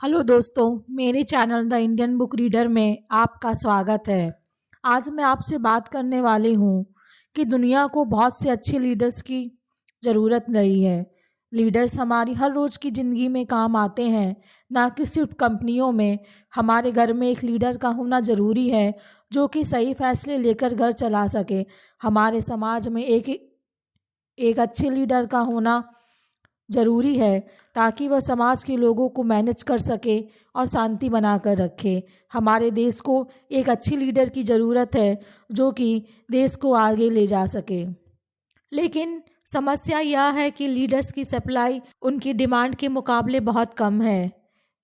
Hello दोस्तों, मेरे channel the Indian book reader में आपका स्वागत है। आज मैं आपसे बात करने वाली हूँ कि दुनिया को बहुत से अच्छे लीडर्स की ज़रूरत नहीं है। लीडर्स हमारी हर रोज़ की ज़िंदगी में काम आते हैं, ना कि सिर्फ कंपनियों में। हमारे घर में एक लीडर का होना ज़रूरी है जो कि सही फैसले लेकर घर चला सके। हमारे समाज में एक अच्छे लीडर का होना ज़रूरी है ताकि वह समाज के लोगों को मैनेज कर सके और शांति बना कर रखे। हमारे देश को एक अच्छी लीडर की ज़रूरत है जो कि देश को आगे ले जा सके। लेकिन समस्या यह है कि लीडर्स की सप्लाई उनकी डिमांड के मुकाबले बहुत कम है।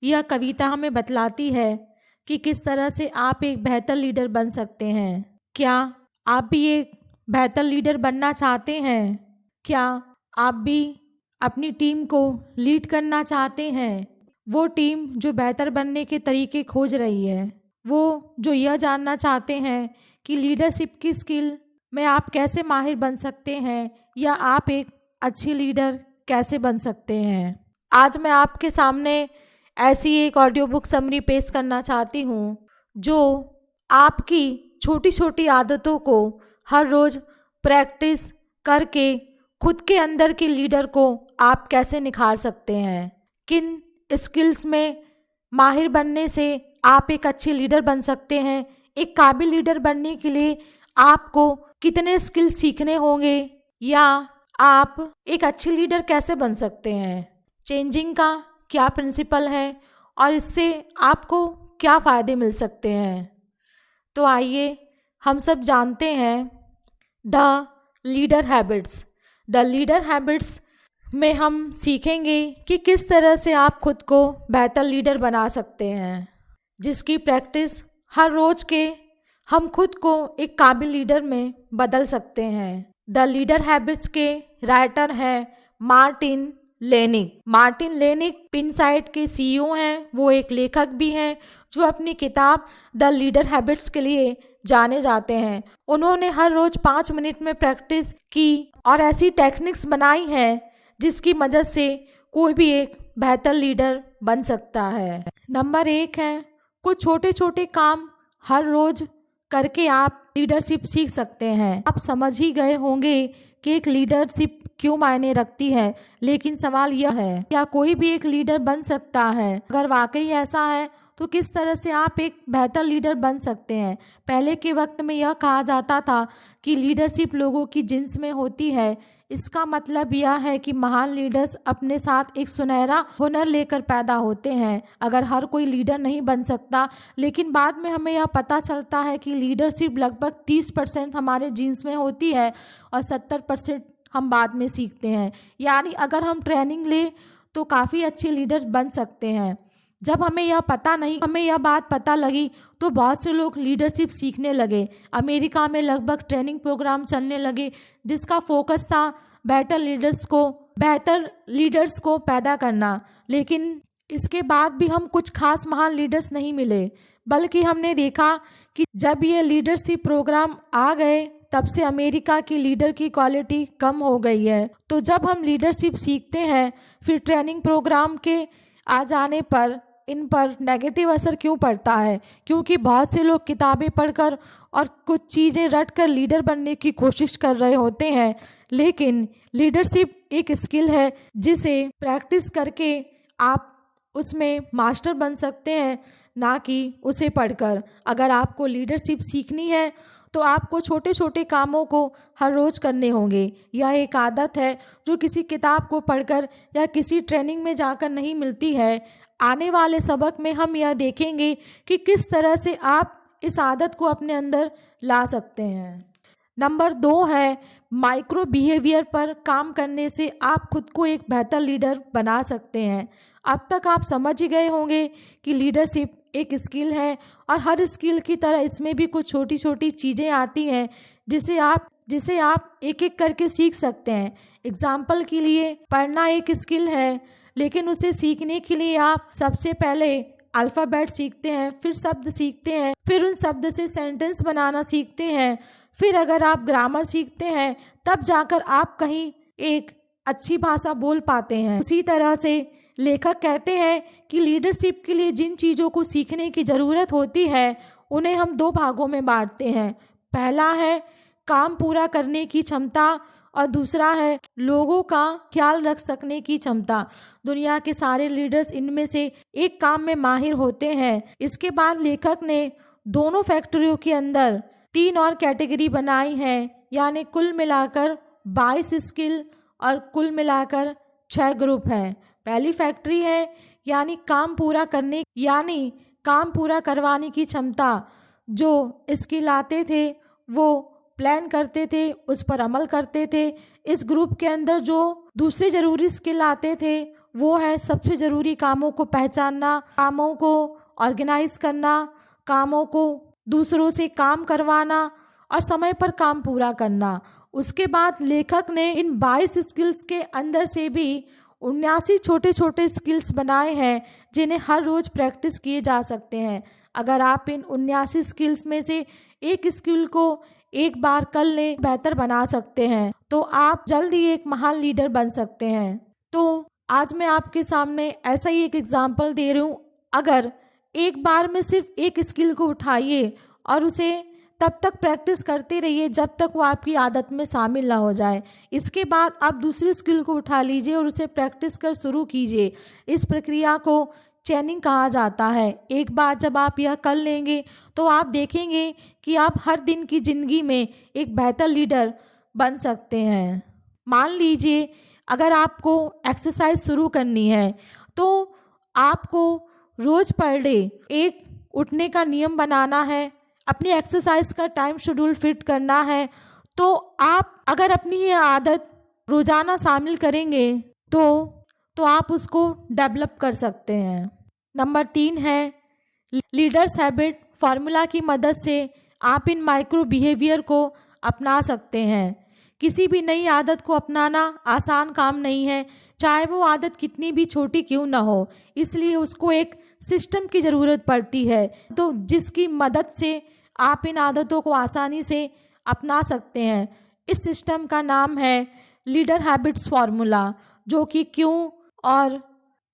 यह कविता हमें बतलाती है कि किस तरह से आप एक बेहतर लीडर बन सकते हैं। क्या आप भी एक बेहतर लीडर बनना चाहते हैं? क्या आप भी अपनी टीम को लीड करना चाहते हैं? वो टीम जो बेहतर बनने के तरीके खोज रही है, वो जो यह जानना चाहते हैं कि लीडरशिप की स्किल में आप कैसे माहिर बन सकते हैं या आप एक अच्छे लीडर कैसे बन सकते हैं। आज मैं आपके सामने ऐसी एक ऑडियो बुक समरी पेश करना चाहती हूँ जो आपकी छोटी छोटी आदतों को हर रोज़ प्रैक्टिस करके खुद के अंदर के लीडर को आप कैसे निखार सकते हैं। किन स्किल्स में माहिर बनने से आप एक अच्छे लीडर बन सकते हैं। एक काबिल लीडर बनने के लिए आपको कितने स्किल सीखने होंगे या आप एक अच्छे लीडर कैसे बन सकते हैं। चेंजिंग का क्या प्रिंसिपल है और इससे आपको क्या फ़ायदे मिल सकते हैं। तो आइए हम सब जानते हैं the leader habits. The leader habits में हम सीखेंगे कि किस तरह से आप खुद को बेहतर लीडर बना सकते हैं, जिसकी प्रैक्टिस हर रोज़ के हम खुद को एक काबिल लीडर में बदल सकते हैं। द लीडर हैबिट्स के राइटर हैं मार्टिन लेनिक। मार्टिन लेनिक पिनसाइट के सीईओ हैं। वो एक लेखक भी हैं जो अपनी किताब द लीडर हैबिट्स के लिए जाने जाते हैं। उन्होंने हर रोज़ 5 मिनट में प्रैक्टिस की और ऐसी टेक्निक्स बनाई हैं जिसकी मदद से कोई भी एक बेहतर लीडर बन सकता है। नंबर 1 है, कुछ छोटे छोटे काम हर रोज़ करके आप लीडरशिप सीख सकते हैं। आप समझ ही गए होंगे कि एक लीडरशिप क्यों मायने रखती है, लेकिन सवाल यह है क्या कोई भी एक लीडर बन सकता है? अगर वाकई ऐसा है तो किस तरह से आप एक बेहतर लीडर बन सकते हैं। पहले के वक्त में यह कहा जाता था कि लीडरशिप लोगों की जिन्स में होती है। इसका मतलब यह है कि महान लीडर्स अपने साथ एक सुनहरा हुनर लेकर पैदा होते हैं। अगर हर कोई लीडर नहीं बन सकता, लेकिन बाद में हमें यह पता चलता है कि लीडरशिप लगभग 30% हमारे जीन्स में होती है और 70% हम बाद में सीखते हैं। यानी अगर हम ट्रेनिंग लें तो काफ़ी अच्छे लीडर बन सकते हैं। जब हमें यह बात पता लगी तो बहुत से लोग लीडरशिप सीखने लगे। अमेरिका में लगभग ट्रेनिंग प्रोग्राम चलने लगे जिसका फोकस था बेहतर लीडर्स को पैदा करना। लेकिन इसके बाद भी हम कुछ खास महान लीडर्स नहीं मिले, बल्कि हमने देखा कि जब ये लीडरशिप प्रोग्राम आ गए तब से अमेरिका की लीडर की क्वालिटी कम हो गई है। तो जब हम लीडरशिप सीखते हैं फिर ट्रेनिंग प्रोग्राम के आ जाने पर इन पर नेगेटिव असर क्यों पड़ता है? क्योंकि बहुत से लोग किताबें पढ़कर और कुछ चीज़ें रट कर लीडर बनने की कोशिश कर रहे होते हैं, लेकिन लीडरशिप एक स्किल है जिसे प्रैक्टिस करके आप उसमें मास्टर बन सकते हैं, ना कि उसे पढ़कर। अगर आपको लीडरशिप सीखनी है तो आपको छोटे छोटे कामों को हर रोज़ करने होंगे। यह एक आदत है जो किसी किताब को पढ़कर या किसी ट्रेनिंग में जाकर नहीं मिलती है। आने वाले सबक में हम यह देखेंगे कि किस तरह से आप इस आदत को अपने अंदर ला सकते हैं। नंबर 2 है, माइक्रो बिहेवियर पर काम करने से आप खुद को एक बेहतर लीडर बना सकते हैं। अब तक आप समझ ही गए होंगे कि लीडरशिप एक स्किल है और हर स्किल की तरह इसमें भी कुछ छोटी छोटी चीज़ें आती हैं जिसे आप एक एक करके सीख सकते हैं। एग्जाम्पल के लिए पढ़ना एक स्किल है, लेकिन उसे सीखने के लिए आप सबसे पहले अल्फ़ाबेट सीखते हैं, फिर शब्द सीखते हैं, फिर उन शब्द से सेंटेंस बनाना सीखते हैं, फिर अगर आप ग्रामर सीखते हैं तब जाकर आप कहीं एक अच्छी भाषा बोल पाते हैं। उसी तरह से लेखक कहते हैं कि लीडरशिप के लिए जिन चीज़ों को सीखने की ज़रूरत होती है उन्हें हम दो भागों में बांटते हैं। पहला है काम पूरा करने की क्षमता और दूसरा है लोगों का ख्याल रख सकने की क्षमता। दुनिया के सारे लीडर्स इनमें से एक काम में माहिर होते हैं। इसके बाद लेखक ने दोनों फैक्टरियों के अंदर 3 और कैटेगरी बनाई है, यानी कुल मिलाकर 22 स्किल और कुल मिलाकर 6 ग्रुप हैं। पहली फैक्ट्री है यानी काम पूरा करवाने की क्षमता। जो स्किल आते थे वो प्लान करते थे, उस पर अमल करते थे। इस ग्रुप के अंदर जो दूसरे ज़रूरी स्किल आते थे वो है सबसे ज़रूरी कामों को पहचानना, कामों को ऑर्गेनाइज करना, कामों को दूसरों से काम करवाना और समय पर काम पूरा करना। उसके बाद लेखक ने इन 22 स्किल्स के अंदर से भी 79 छोटे छोटे स्किल्स बनाए हैं जिन्हें हर रोज़ प्रैक्टिस किए जा सकते हैं। अगर आप इन 79 स्किल्स में से एक स्किल को एक बार कर लें, बेहतर बना सकते हैं, तो आप जल्द ही एक महान लीडर बन सकते हैं। तो आज मैं आपके सामने ऐसा ही एक एग्जाम्पल दे रही हूँ। अगर एक बार में सिर्फ एक स्किल को उठाइए और उसे तब तक प्रैक्टिस करते रहिए जब तक वो आपकी आदत में शामिल ना हो जाए। इसके बाद आप दूसरी स्किल को उठा लीजिए और उसे प्रैक्टिस कर शुरू कीजिए। इस प्रक्रिया को चेनिंग कहा जाता है। एक बार जब आप यह कर लेंगे तो आप देखेंगे कि आप हर दिन की ज़िंदगी में एक बेहतर लीडर बन सकते हैं। मान लीजिए अगर आपको एक्सरसाइज शुरू करनी है तो आपको रोज़ पर डे एक उठने का नियम बनाना है, अपनी एक्सरसाइज का टाइम शेड्यूल फिट करना है। तो आप अगर अपनी ये आदत रोज़ाना शामिल करेंगे तो आप उसको डेवलप कर सकते हैं। नंबर 3 है लीडर्स हैबिट फार्मूला की मदद से आप इन माइक्रो बिहेवियर को अपना सकते हैं। किसी भी नई आदत को अपनाना आसान काम नहीं है, चाहे वो आदत कितनी भी छोटी क्यों ना हो। इसलिए उसको एक सिस्टम की ज़रूरत पड़ती है, तो जिसकी मदद से आप इन आदतों को आसानी से अपना सकते हैं। इस सिस्टम का नाम है लीडर हैबिट्स फार्मूला, जो कि क्यों और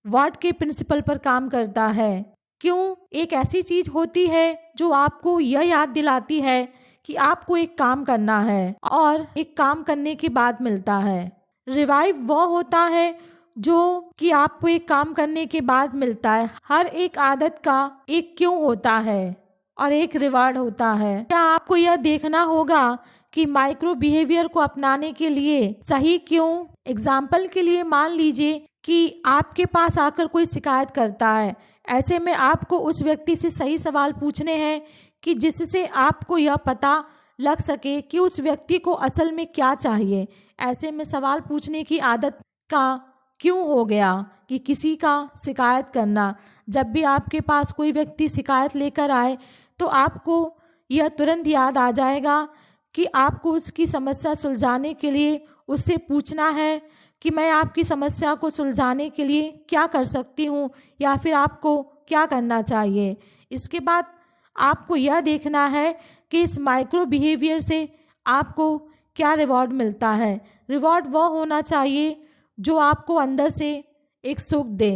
व्हाट के प्रिंसिपल पर काम करता है। क्यों एक ऐसी चीज़ होती है जो आपको यह याद दिलाती है कि आपको एक काम करना है और एक काम करने के बाद मिलता है। रिवाइव वो होता है जो कि आपको एक काम करने के बाद मिलता है। हर एक आदत का एक क्यों होता है और एक रिवार्ड होता है। क्या आपको यह देखना होगा कि माइक्रो बिहेवियर को अपनाने के लिए सही क्यों। एग्जाम्पल के लिए मान लीजिए कि आपके पास आकर कोई शिकायत करता है। ऐसे में आपको उस व्यक्ति से सही सवाल पूछने हैं कि जिससे आपको यह पता लग सके कि उस व्यक्ति को असल में क्या चाहिए। ऐसे में सवाल पूछने की आदत का क्यों हो गया कि किसी का शिकायत करना। जब भी आपके पास कोई व्यक्ति शिकायत लेकर आए तो आपको यह तुरंत याद आ जाएगा कि आपको उसकी समस्या सुलझाने के लिए उससे पूछना है कि मैं आपकी समस्या को सुलझाने के लिए क्या कर सकती हूँ या फिर आपको क्या करना चाहिए। इसके बाद आपको यह देखना है कि इस माइक्रो बिहेवियर से आपको क्या रिवॉर्ड मिलता है। रिवॉर्ड वो होना चाहिए जो आपको अंदर से एक सुख दे।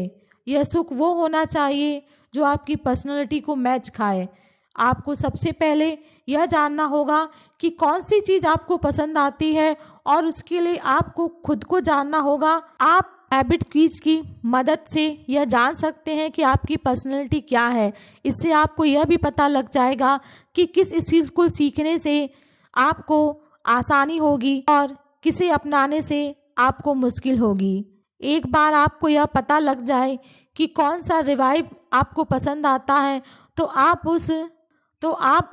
यह सुख वो होना चाहिए जो आपकी पर्सनैलिटी को मैच खाए। आपको सबसे पहले यह जानना होगा कि कौन सी चीज़ आपको पसंद आती है और उसके लिए आपको खुद को जानना होगा। आप हैबिट क्विज की मदद से यह जान सकते हैं कि आपकी पर्सनैलिटी क्या है। इससे आपको यह भी पता लग जाएगा कि किस चीज़ को सीखने से आपको आसानी होगी और किसे अपनाने से आपको मुश्किल होगी। एक बार आपको यह पता लग जाए कि कौन सा रिवाइव आपको पसंद आता है तो आप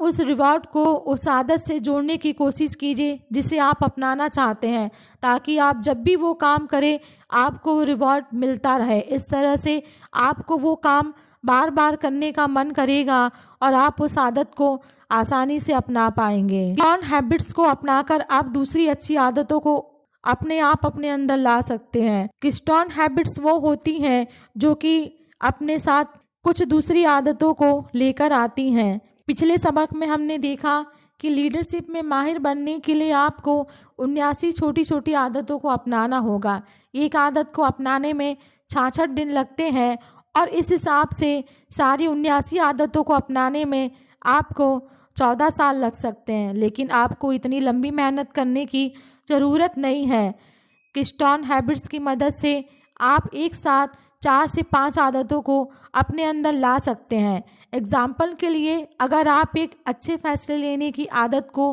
उस रिवॉर्ड को उस आदत से जोड़ने की कोशिश कीजिए जिसे आप अपनाना चाहते हैं, ताकि आप जब भी वो काम करें आपको रिवॉर्ड मिलता रहे। इस तरह से आपको वो काम बार बार करने का मन करेगा और आप उस आदत को आसानी से अपना पाएंगे। इन हैबिट्स को अपनाकर आप दूसरी अच्छी आदतों को अपने अंदर ला सकते हैं। कीस्टोन हैबिट्स वो होती हैं जो कि अपने साथ कुछ दूसरी आदतों को लेकर आती हैं। पिछले सबक में हमने देखा कि लीडरशिप में माहिर बनने के लिए आपको 79 छोटी छोटी आदतों को अपनाना होगा। एक आदत को अपनाने में 66 दिन लगते हैं और इस हिसाब से सारी 79 आदतों को अपनाने में आपको 14 साल लग सकते हैं। लेकिन आपको इतनी लंबी मेहनत करने की ज़रूरत नहीं है। कीस्टोन हैबिट्स की मदद से आप एक साथ 4 से 5 आदतों को अपने अंदर ला सकते हैं। एग्जाम्पल के लिए, अगर आप एक अच्छे फैसले लेने की आदत को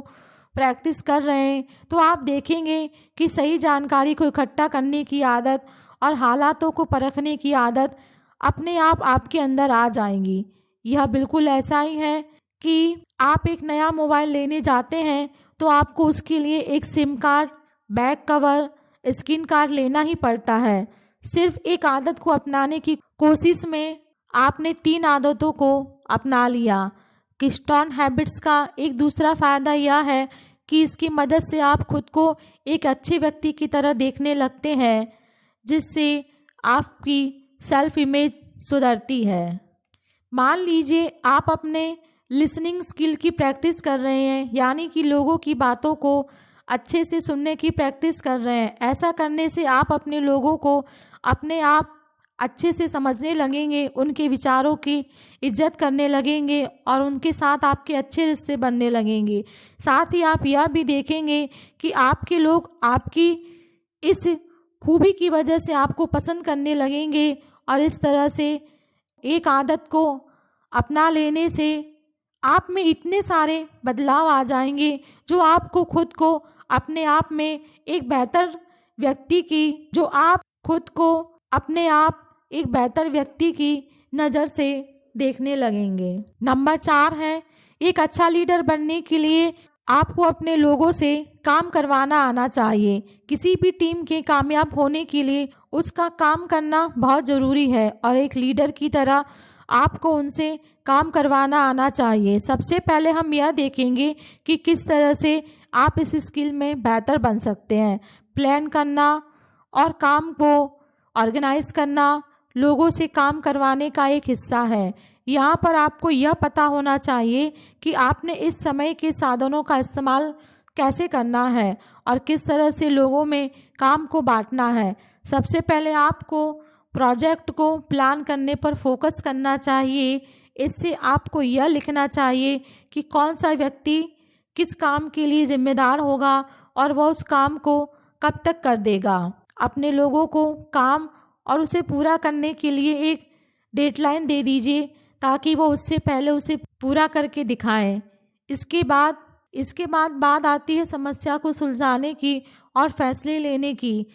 प्रैक्टिस कर रहे हैं तो आप देखेंगे कि सही जानकारी को इकट्ठा करने की आदत और हालातों को परखने की आदत अपने आप आपके अंदर आ जाएंगी। यह बिल्कुल ऐसा ही है कि आप एक नया मोबाइल लेने जाते हैं तो आपको उसके लिए एक SIM card, back cover, screen card लेना ही पड़ता है। सिर्फ एक आदत को अपनाने की कोशिश में आपने 3 आदतों को अपना लिया। कीस्टोन हैबिट्स का एक दूसरा फ़ायदा यह है कि इसकी मदद से आप खुद को एक अच्छे व्यक्ति की तरह देखने लगते हैं, जिससे आपकी सेल्फ इमेज सुधरती है। मान लीजिए आप अपने लिसनिंग स्किल की प्रैक्टिस कर रहे हैं, यानी कि लोगों की बातों को अच्छे से सुनने की प्रैक्टिस कर रहे हैं। ऐसा करने से आप अपने लोगों को अपने आप अच्छे से समझने लगेंगे, उनके विचारों की इज्जत करने लगेंगे और उनके साथ आपके अच्छे रिश्ते बनने लगेंगे। साथ ही आप यह भी देखेंगे कि आपके लोग आपकी इस खूबी की वजह से आपको पसंद करने लगेंगे और इस तरह से एक आदत को अपना लेने से आप में इतने सारे बदलाव आ जाएंगे जो आपको खुद को अपने आप में एक बेहतर व्यक्ति की जो आप खुद को अपने आप एक बेहतर व्यक्ति की नज़र से देखने लगेंगे। नंबर 4 है, एक अच्छा लीडर बनने के लिए आपको अपने लोगों से काम करवाना आना चाहिए। किसी भी टीम के कामयाब होने के लिए उसका काम करना बहुत ज़रूरी है और एक लीडर की तरह आपको उनसे काम करवाना आना चाहिए। सबसे पहले हम यह देखेंगे कि किस तरह से आप इस स्किल में बेहतर बन सकते हैं। प्लान करना और काम को ऑर्गेनाइज करना लोगों से काम करवाने का एक हिस्सा है। यहाँ पर आपको यह पता होना चाहिए कि आपने इस समय के साधनों का इस्तेमाल कैसे करना है और किस तरह से लोगों में काम को बांटना है। सबसे पहले आपको प्रोजेक्ट को प्लान करने पर फोकस करना चाहिए। इससे आपको यह लिखना चाहिए कि कौन सा व्यक्ति किस काम के लिए जिम्मेदार होगा और वह उस काम को कब तक कर देगा। अपने लोगों को काम और उसे पूरा करने के लिए एक डेडलाइन दे दीजिए ताकि वो उससे पहले उसे पूरा करके दिखाएं। इसके बाद बात आती है समस्या को सुलझाने की और फैसले लेने की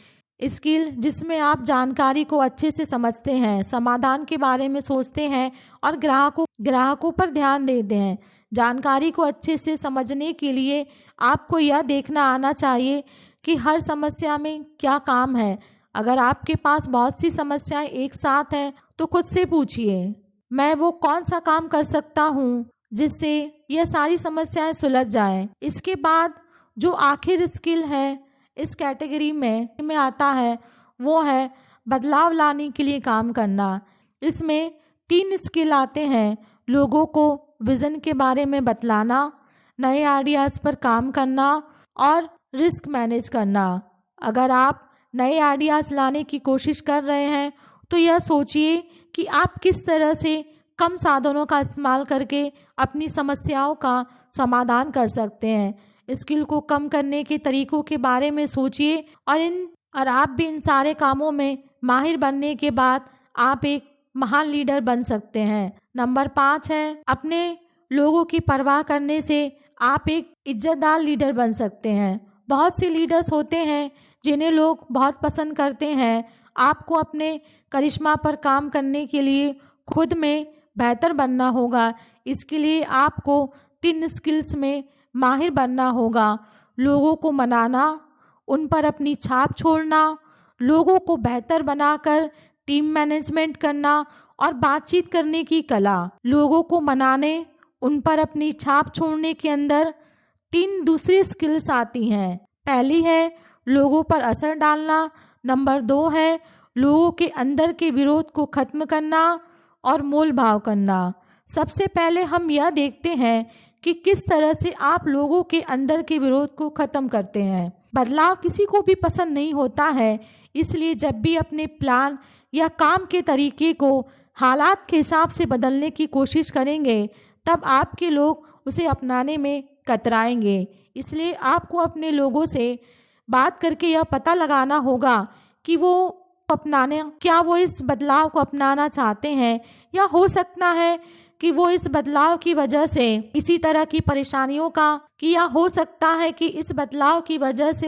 स्किल, जिसमें आप जानकारी को अच्छे से समझते हैं, समाधान के बारे में सोचते हैं और ग्राहकों पर ध्यान देते हैं। जानकारी को अच्छे से समझने के लिए आपको यह देखना आना चाहिए कि हर समस्या में क्या काम है। अगर आपके पास बहुत सी समस्याएं एक साथ हैं तो खुद से पूछिए, मैं वो कौन सा काम कर सकता हूँ जिससे यह सारी समस्याएं सुलझ जाएं। इसके बाद जो आखिर स्किल है इस कैटेगरी में आता है वो है बदलाव लाने के लिए काम करना। इसमें 3 स्किल आते हैं, लोगों को विज़न के बारे में बतलाना, नए आइडियाज़ पर काम करना और रिस्क मैनेज करना। अगर आप नए आइडियाज़ लाने की कोशिश कर रहे हैं तो यह सोचिए कि आप किस तरह से कम साधनों का इस्तेमाल करके अपनी समस्याओं का समाधान कर सकते हैं। स्किल को कम करने के तरीकों के बारे में सोचिए और आप भी इन सारे कामों में माहिर बनने के बाद आप एक महान लीडर बन सकते हैं। नंबर 5 है, अपने लोगों की परवाह करने से आप एक इज्जतदार लीडर बन सकते हैं। बहुत से लीडर्स होते हैं जिन्हें लोग बहुत पसंद करते हैं। आपको अपने करिश्मा पर काम करने के लिए खुद में बेहतर बनना होगा। इसके लिए आपको 3 स्किल्स में माहिर बनना होगा। लोगों को मनाना, उन पर अपनी छाप छोड़ना, लोगों को बेहतर बनाकर टीम मैनेजमेंट करना और बातचीत करने की कला। लोगों को मनाने, उन पर अपनी छाप छोड़ने के अंदर 3 दूसरी स्किल्स आती हैं। पहली है लोगों पर असर डालना, नंबर 2 है लोगों के अंदर के विरोध को ख़त्म करना और मोल भाव करना। सबसे पहले हम यह देखते हैं कि किस तरह से आप लोगों के अंदर के विरोध को ख़त्म करते हैं। बदलाव किसी को भी पसंद नहीं होता है, इसलिए जब भी अपने प्लान या काम के तरीके को हालात के हिसाब से बदलने की कोशिश करेंगे, तब आपके लोग उसे अपनाने में कतराएंगे। इसलिए आपको अपने लोगों से बात करके यह पता लगाना होगा कि वो इस बदलाव को अपनाना चाहते हैं, या हो सकता है कि वो इस बदलाव की वजह से इसी तरह की परेशानियों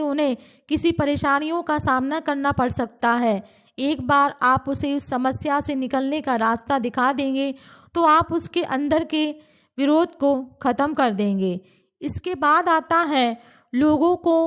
उन्हें किसी परेशानियों का सामना करना पड़ सकता है। एक बार आप उसे उस समस्या से निकलने का रास्ता दिखा देंगे तो आप उसके अंदर के विरोध को ख़त्म कर देंगे। इसके बाद आता है लोगों को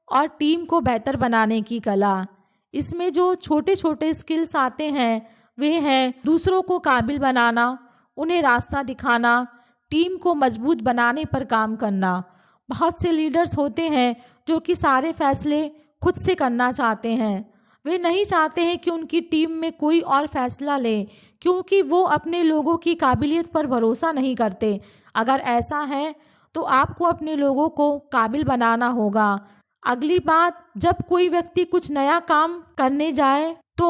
और टीम को बेहतर बनाने की कला। इसमें जो छोटे छोटे स्किल्स आते हैं वे हैं दूसरों को काबिल बनाना, उन्हें रास्ता दिखाना, टीम को मजबूत बनाने पर काम करना। बहुत से लीडर्स होते हैं जो कि सारे फैसले खुद से करना चाहते हैं। वे नहीं चाहते हैं कि उनकी टीम में कोई और फैसला ले, क्योंकि वो अपने लोगों की काबिलियत पर भरोसा नहीं करते। अगर ऐसा है तो आपको अपने लोगों को काबिल बनाना होगा। अगली बात, जब कोई व्यक्ति कुछ नया काम करने जाए तो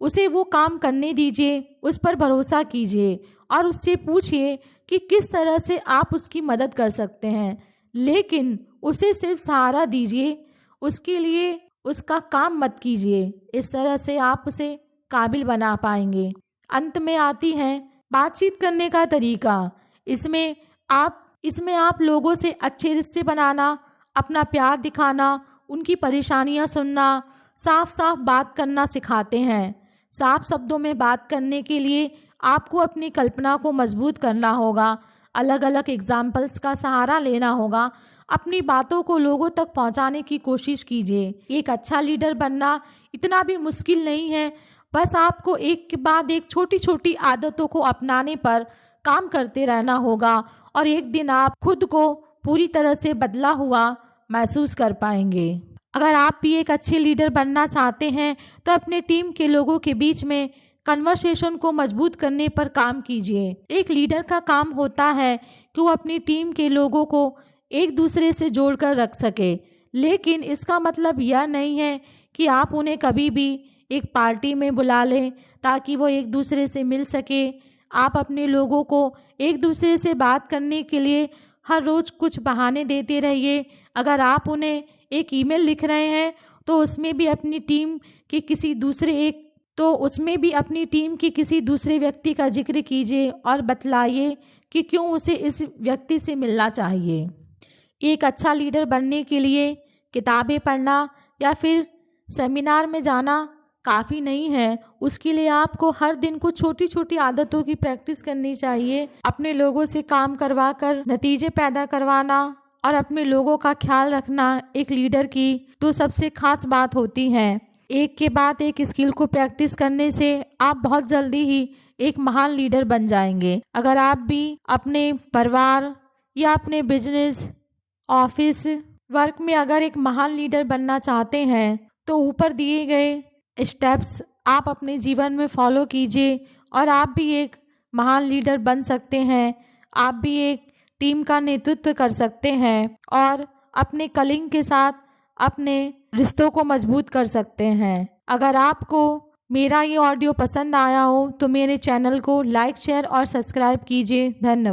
उसे वो काम करने दीजिए, उस पर भरोसा कीजिए और उससे पूछिए कि किस तरह से आप उसकी मदद कर सकते हैं, लेकिन उसे सिर्फ सहारा दीजिए, उसके लिए उसका काम मत कीजिए। इस तरह से आप उसे काबिल बना पाएंगे। अंत में आती है बातचीत करने का तरीका। इसमें आप लोगों से अच्छे रिश्ते बनाना, अपना प्यार दिखाना, उनकी परेशानियां सुनना, साफ साफ बात करना सिखाते हैं। साफ शब्दों में बात करने के लिए आपको अपनी कल्पना को मजबूत करना होगा, अलग अलग एग्जाम्पल्स का सहारा लेना होगा, अपनी बातों को लोगों तक पहुंचाने की कोशिश कीजिए। एक अच्छा लीडर बनना इतना भी मुश्किल नहीं है, बस आपको एक के बाद एक छोटी छोटी आदतों को अपनाने पर काम करते रहना होगा और एक दिन आप खुद को पूरी तरह से बदला हुआ महसूस कर पाएंगे। अगर आप भी एक अच्छे लीडर बनना चाहते हैं तो अपने टीम के लोगों के बीच में कन्वर्सेशन को मजबूत करने पर काम कीजिए। एक लीडर का काम होता है कि वो अपनी टीम के लोगों को एक दूसरे से जोड़कर रख सके, लेकिन इसका मतलब यह नहीं है कि आप उन्हें कभी भी एक पार्टी में बुला लें ताकि वो एक दूसरे से मिल सके। आप अपने लोगों को एक दूसरे से बात करने के लिए हर रोज़ कुछ बहाने देते रहिए। अगर आप उन्हें एक ईमेल लिख रहे हैं तो उसमें भी अपनी टीम के किसी दूसरे व्यक्ति का जिक्र कीजिए और बतलाइए कि क्यों उसे इस व्यक्ति से मिलना चाहिए। एक अच्छा लीडर बनने के लिए किताबें पढ़ना या फिर सेमिनार में जाना काफ़ी नहीं है। उसके लिए आपको हर दिन कुछ छोटी छोटी आदतों की प्रैक्टिस करनी चाहिए। अपने लोगों से काम करवा कर नतीजे पैदा करवाना और अपने लोगों का ख्याल रखना एक लीडर की तो सबसे खास बात होती है। एक के बाद एक स्किल को प्रैक्टिस करने से आप बहुत जल्दी ही एक महान लीडर बन जाएंगे। अगर आप भी अपने परिवार या अपने बिजनेस, ऑफिस वर्क में अगर एक महान लीडर बनना चाहते हैं तो ऊपर दिए गए स्टेप्स आप अपने जीवन में फॉलो कीजिए और आप भी एक महान लीडर बन सकते हैं। आप भी एक टीम का नेतृत्व कर सकते हैं और अपने कलीग के साथ अपने रिश्तों को मजबूत कर सकते हैं। अगर आपको मेरा ये ऑडियो पसंद आया हो तो मेरे चैनल को लाइक, शेयर और सब्सक्राइब कीजिए। धन्यवाद।